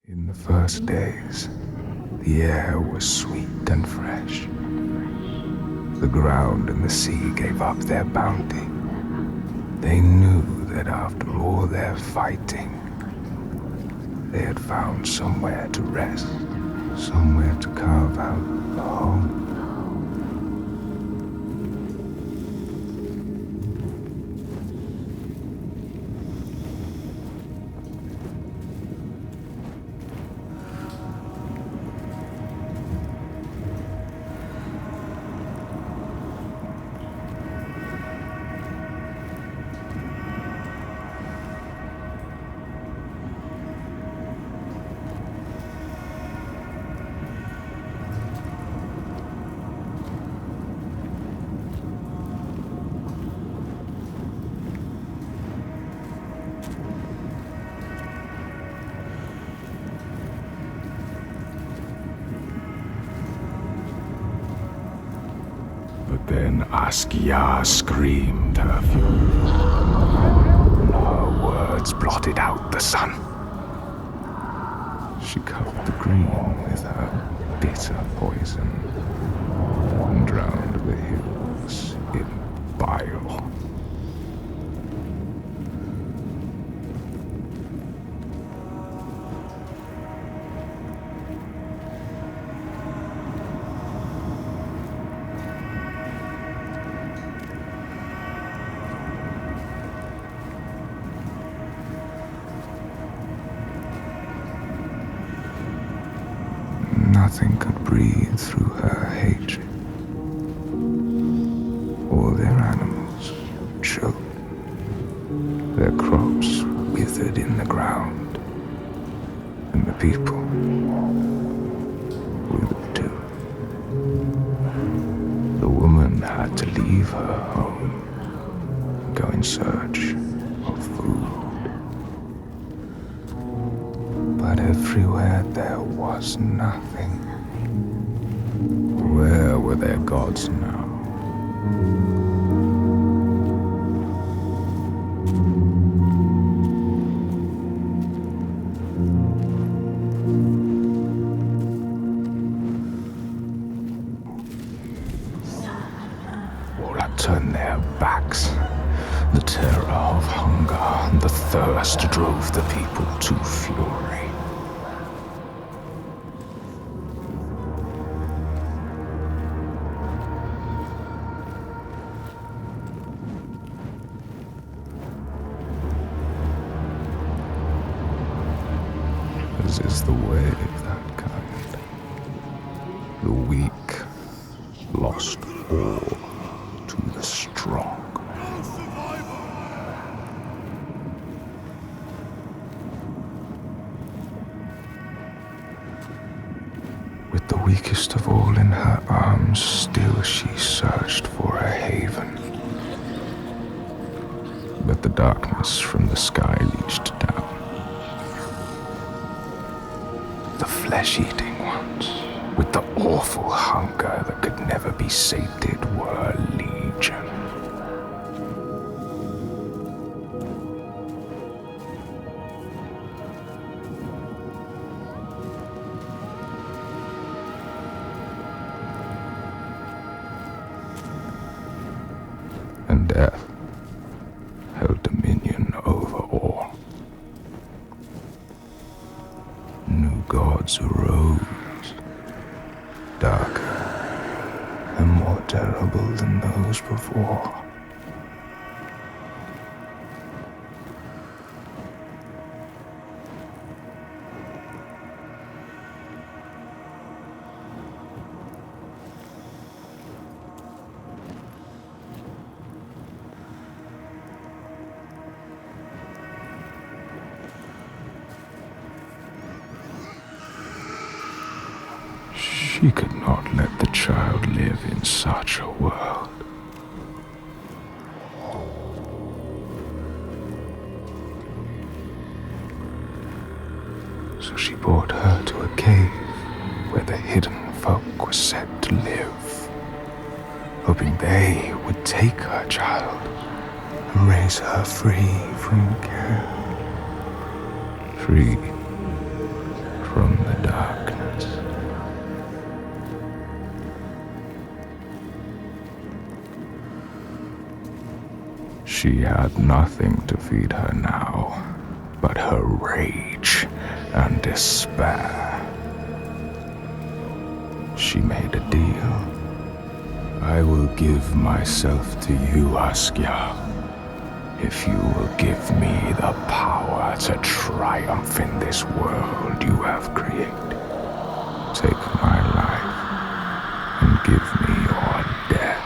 In the first days, the air was sweet and fresh. The ground and the sea gave up their bounty. They knew that after all their fighting, they had found somewhere to rest, somewhere to carve out a home. Then Askia screamed her fury. Her words blotted out the sun. She covered the green with her bitter poison and drowned the hills in bile. Nothing could breathe through her hatred. All their animals choked. Their crops withered in the ground. And the people withered too. The woman had to leave her home and go in search of food. But everywhere there was nothing. Where were their gods now? All had turned their backs. The terror of hunger and the thirst drove the people to fury. As is the way of that kind. The weak lost all to the strong. With the weakest of all in her arms, still she searched for a haven. But the darkness from the sky reached down. The flesh-eating ones, with the awful hunger that could never be sated, were legion. And death held dominion over all. New gods arose, darker and more terrible than those before. She could not let the child live in such a world. So she brought her to a cave where the hidden folk were said to live, hoping they would take her child and raise her free from care. Free She had nothing to feed her now but her rage and despair. She made a deal. I will give myself to you, Askia, if you will give me the power to triumph in this world you have created. Take my life and give me your death.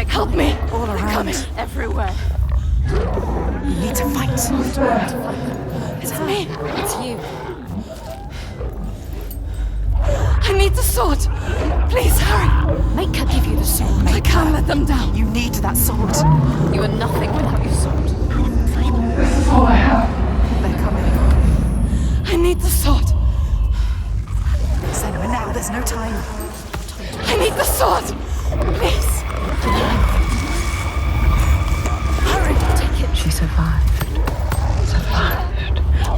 Help me! All around. Coming everywhere. You need to fight. It's me. It's you. I need the sword. Please hurry. Make her give you the sword. I can't let them down. You need that sword. You are nothing without your sword. This is all I have. They're coming. I need the sword. Senua, now. There's no time. I need the sword. Please. Hurry. Take it. She survived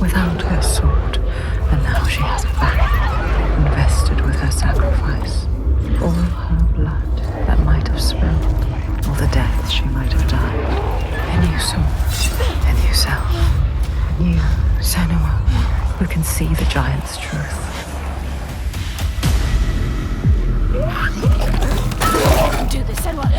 without her sword, and now she has it back, invested with her sacrifice. All her blood that might have spilled, all the deaths she might have died. A new sword, a new self, new Senua, who can see the giant's truth. Do this, Senua.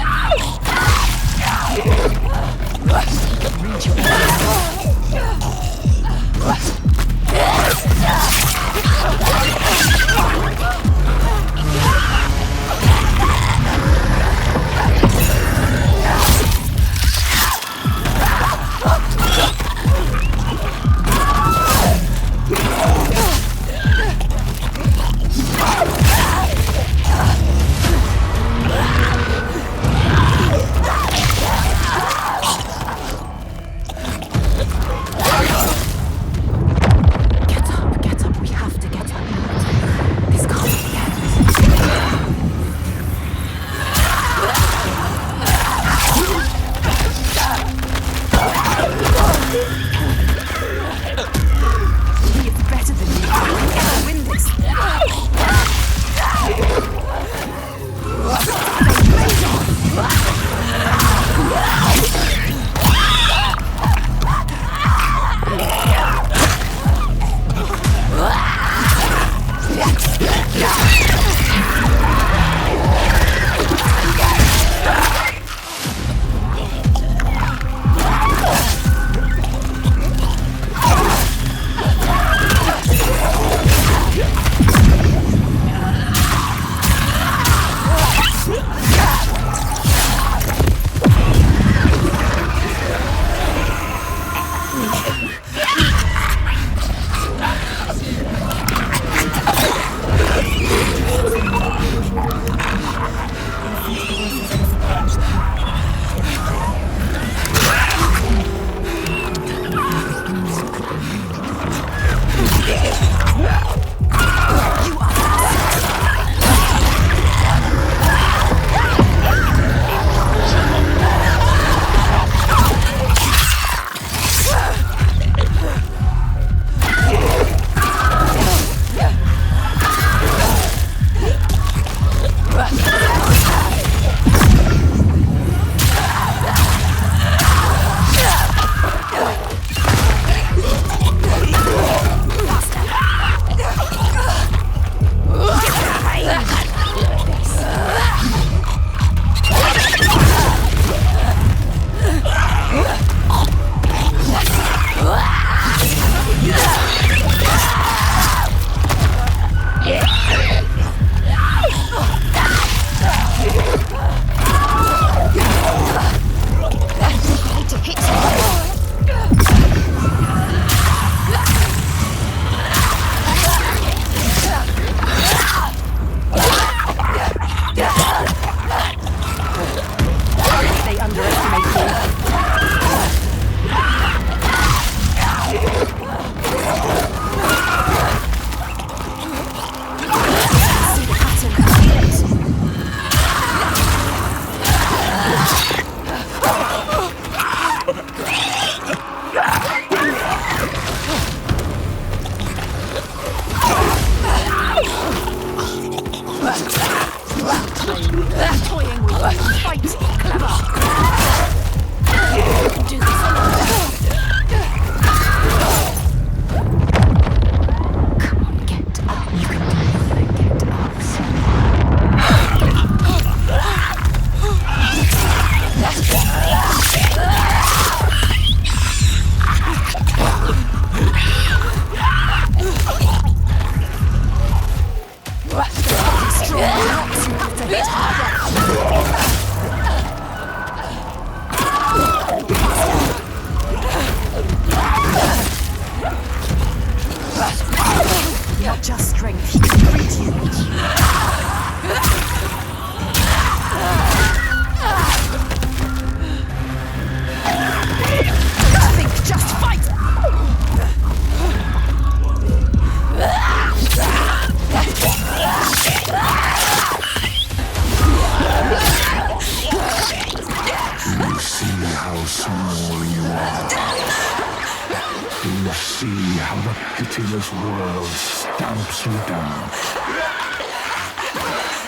see how the pitiless world stamps you down.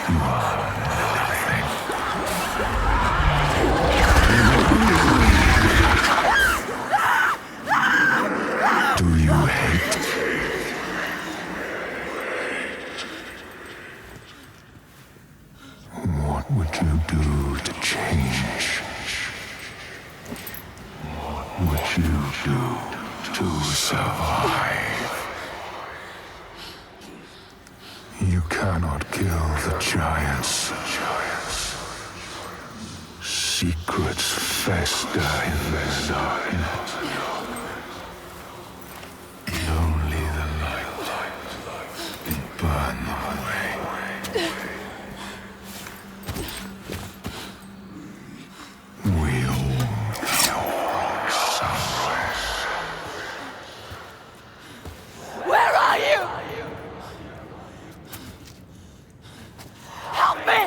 You are nothing. Do you hate? What would you do to change? What would you do to survive? You cannot kill the giants. Secrets fester in their darkness. Only the light can burn them away. We'll know somewhere. Where are you? Help me!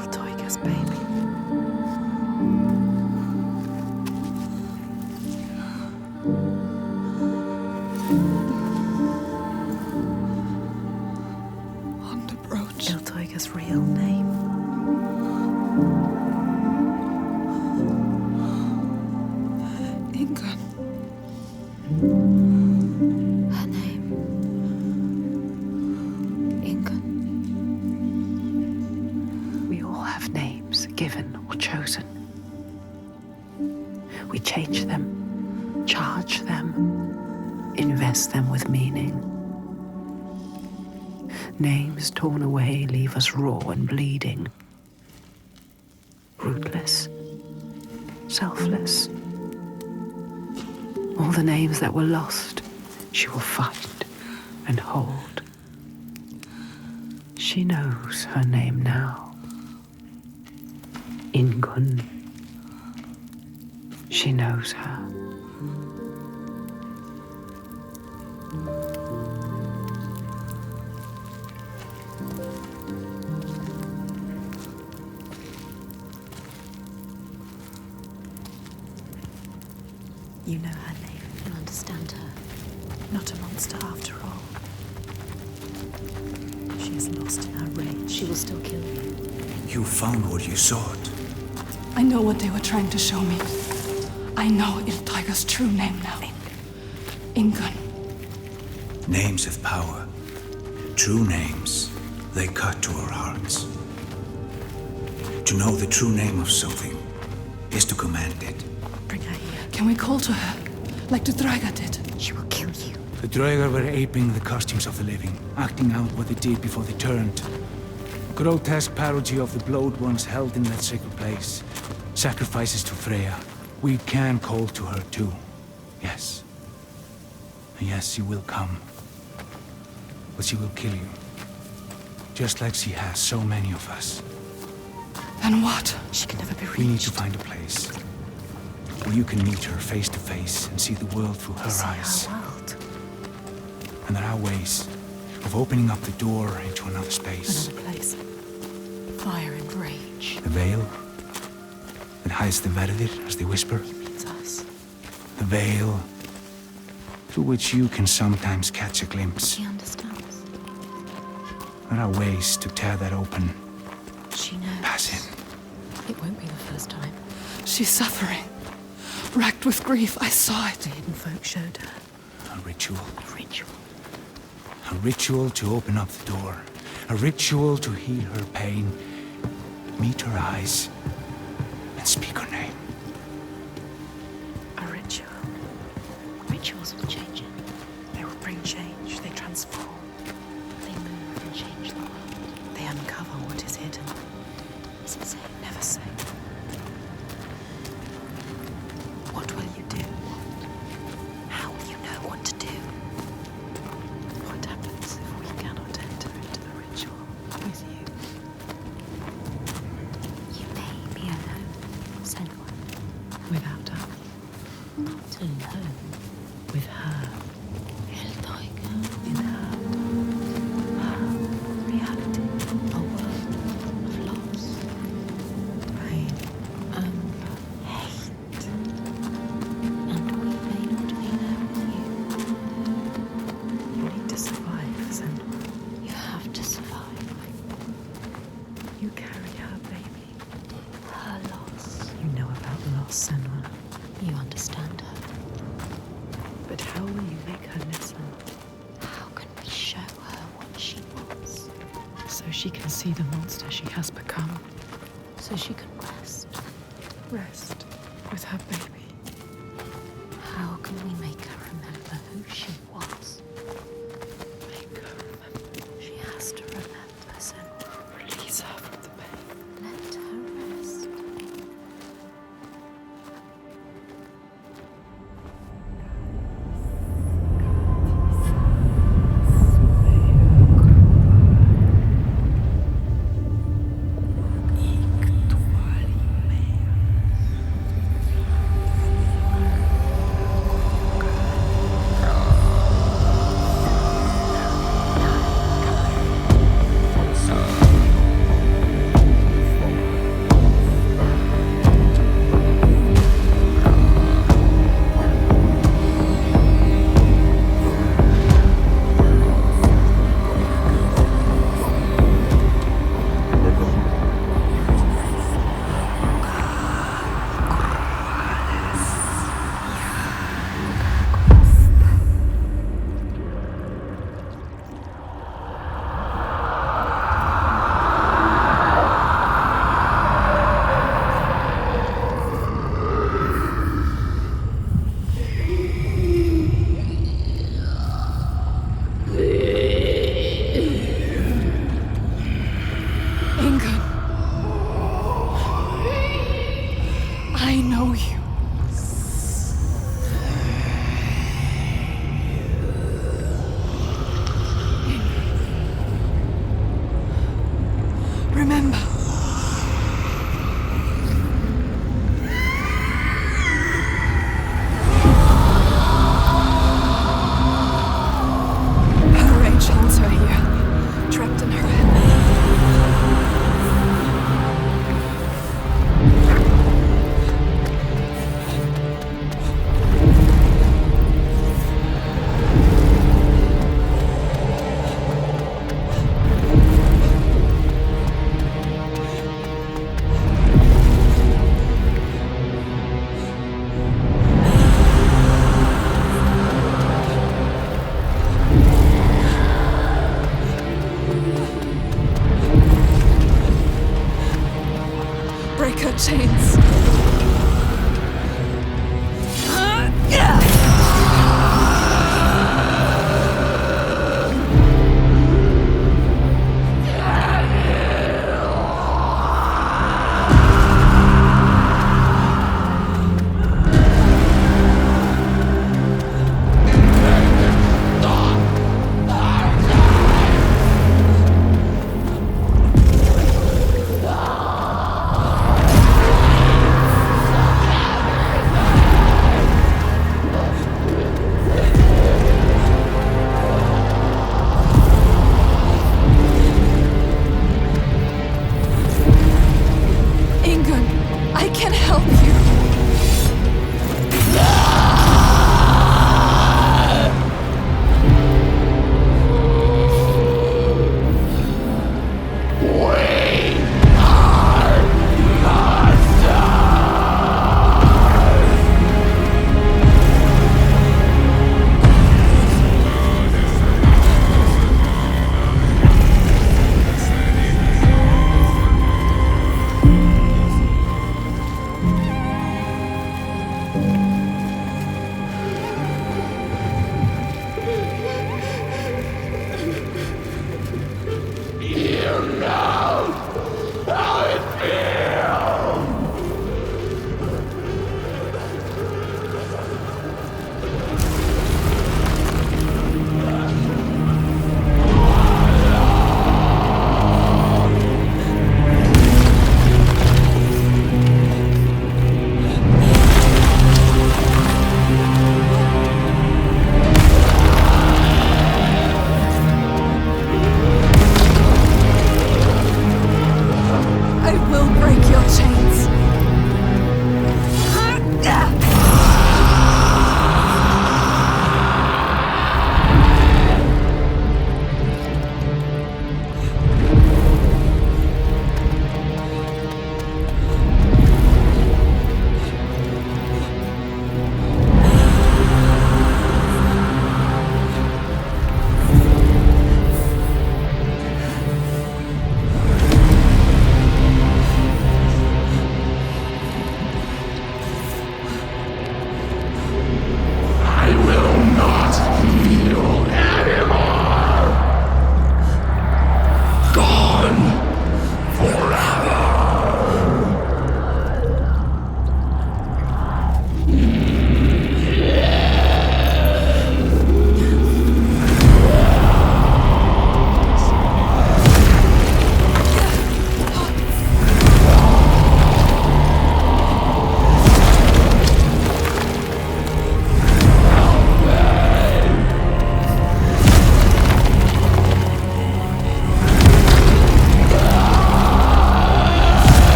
Ultragear's baby. On the brooch. Ultragear's real name. Ingun. Her name. Ingun. We all have names, given or chosen. We change them, charge them, invest them with meaning. Names torn away leave us raw and bleeding. Rootless, selfless. All the names that were lost, she will fight and hold. She knows her name now. Ingun. She knows her. You know her name. You understand her. Not a monster after all. She is lost in her rage. She will still kill you. You found what you sought. I know what they were trying to show me. I know Ultragear's true name now. Ingun. Names have power. True names, they cut to our hearts. To know the true name of something is to command it. Bring her here. Can we call to her, like the Draga did? She will kill you. The Draugr were aping the costumes of the living, acting out what they did before they turned. Grotesque parody of the blowed ones held in that sacred place. Sacrifices to Freya. We can call to her too. Yes. And yes, she will come. But she will kill you. Just like she has so many of us. And what? She can never be reached. We need to find a place where you can meet her face to face and see the world through her eyes. Our world. And there are ways of opening up the door into another space. Another place. Fire and rage. The veil that hides the Verdir, as they whisper. It's us. The veil through which you can sometimes catch a glimpse. She understands. There are ways to tear that open. She knows. Pass in. It won't be the first time. She's suffering. Racked with grief, I saw it. The hidden folk showed her. A ritual. A ritual. A ritual to open up the door. A ritual to heal her pain. Meet her eyes and speak her name. A ritual. Rituals will change it. They will bring change. They transform. They move and change the world. They uncover what is hidden. Is it safe? Never say. What will you do? How will you know what to do? so she can see the monster she has become. So she can rest. Rest with her baby. How can we make her remember who she was? Make her remember. She has to remember, Senua. Release her from the pain. Let her rest.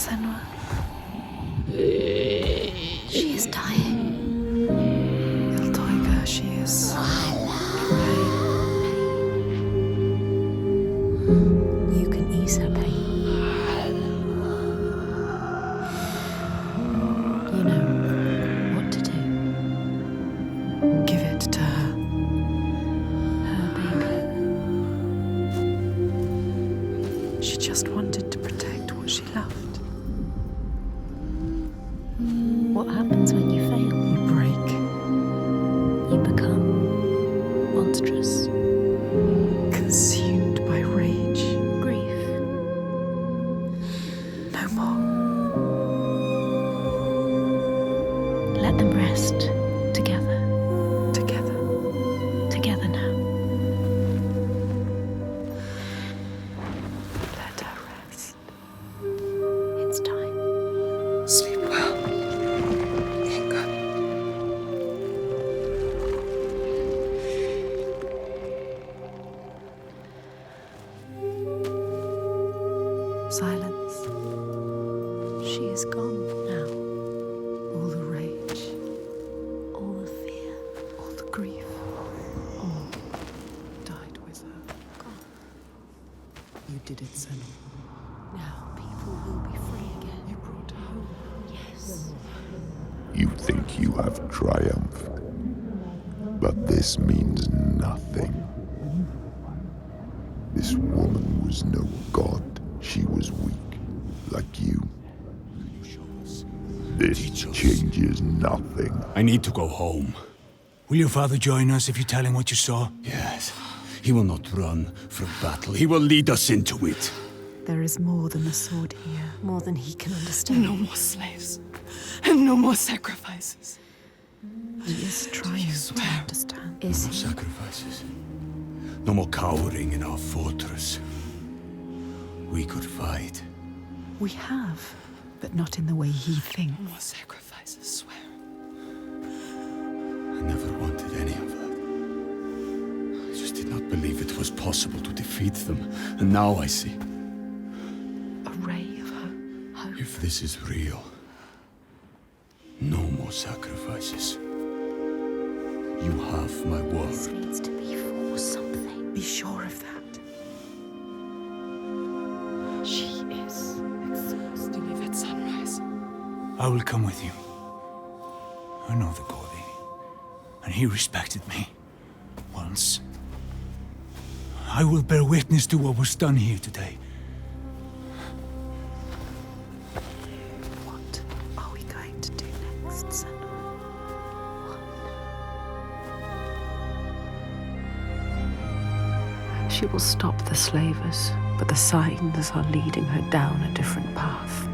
Senua. She is dying. Ultragear, she is in pain. You can ease her pain. You know what to do. Give it to her. Her baby. She just wanted to protect what she loved. What happens when you fail? You break. You become monstrous. Consumed by rage. Grief. No more. Let them rest together. Together. Together now. Let her rest. It's time. Sleep well. Inga. Silence. She is gone now. All the rage. All the fear. All the grief. All died with her. You did it, Senua. Now people will be free again. You brought her home. Yes. You think you have triumphed, but this means nothing. This woman was no god. She was weak, like you. This changes nothing. I need to go home. Will your father join us if you tell him what you saw? Yes. He will not run from battle. He will lead us into it. There is more than a sword here. More than he can understand. No more slaves. And no more sacrifices. He is trying to swear? understand. Is No he? sacrifices. No more cowering in our fortress. We could fight. We have, but not in the way he thinks. No more sacrifices, swear. I never wanted any of that. I just did not believe it was possible to defeat them. And now I see. A ray of hope. If this is real, no more sacrifices. You have my This word. needs to be for something. Be sure of that. She is exposed to leave at sunrise. I will come with you. I know the Gordy, and he respected me. Once. I will bear witness to what was done here today. What are we going to do next, Senua? She will stop the slavers, but the signs are leading her down a different path.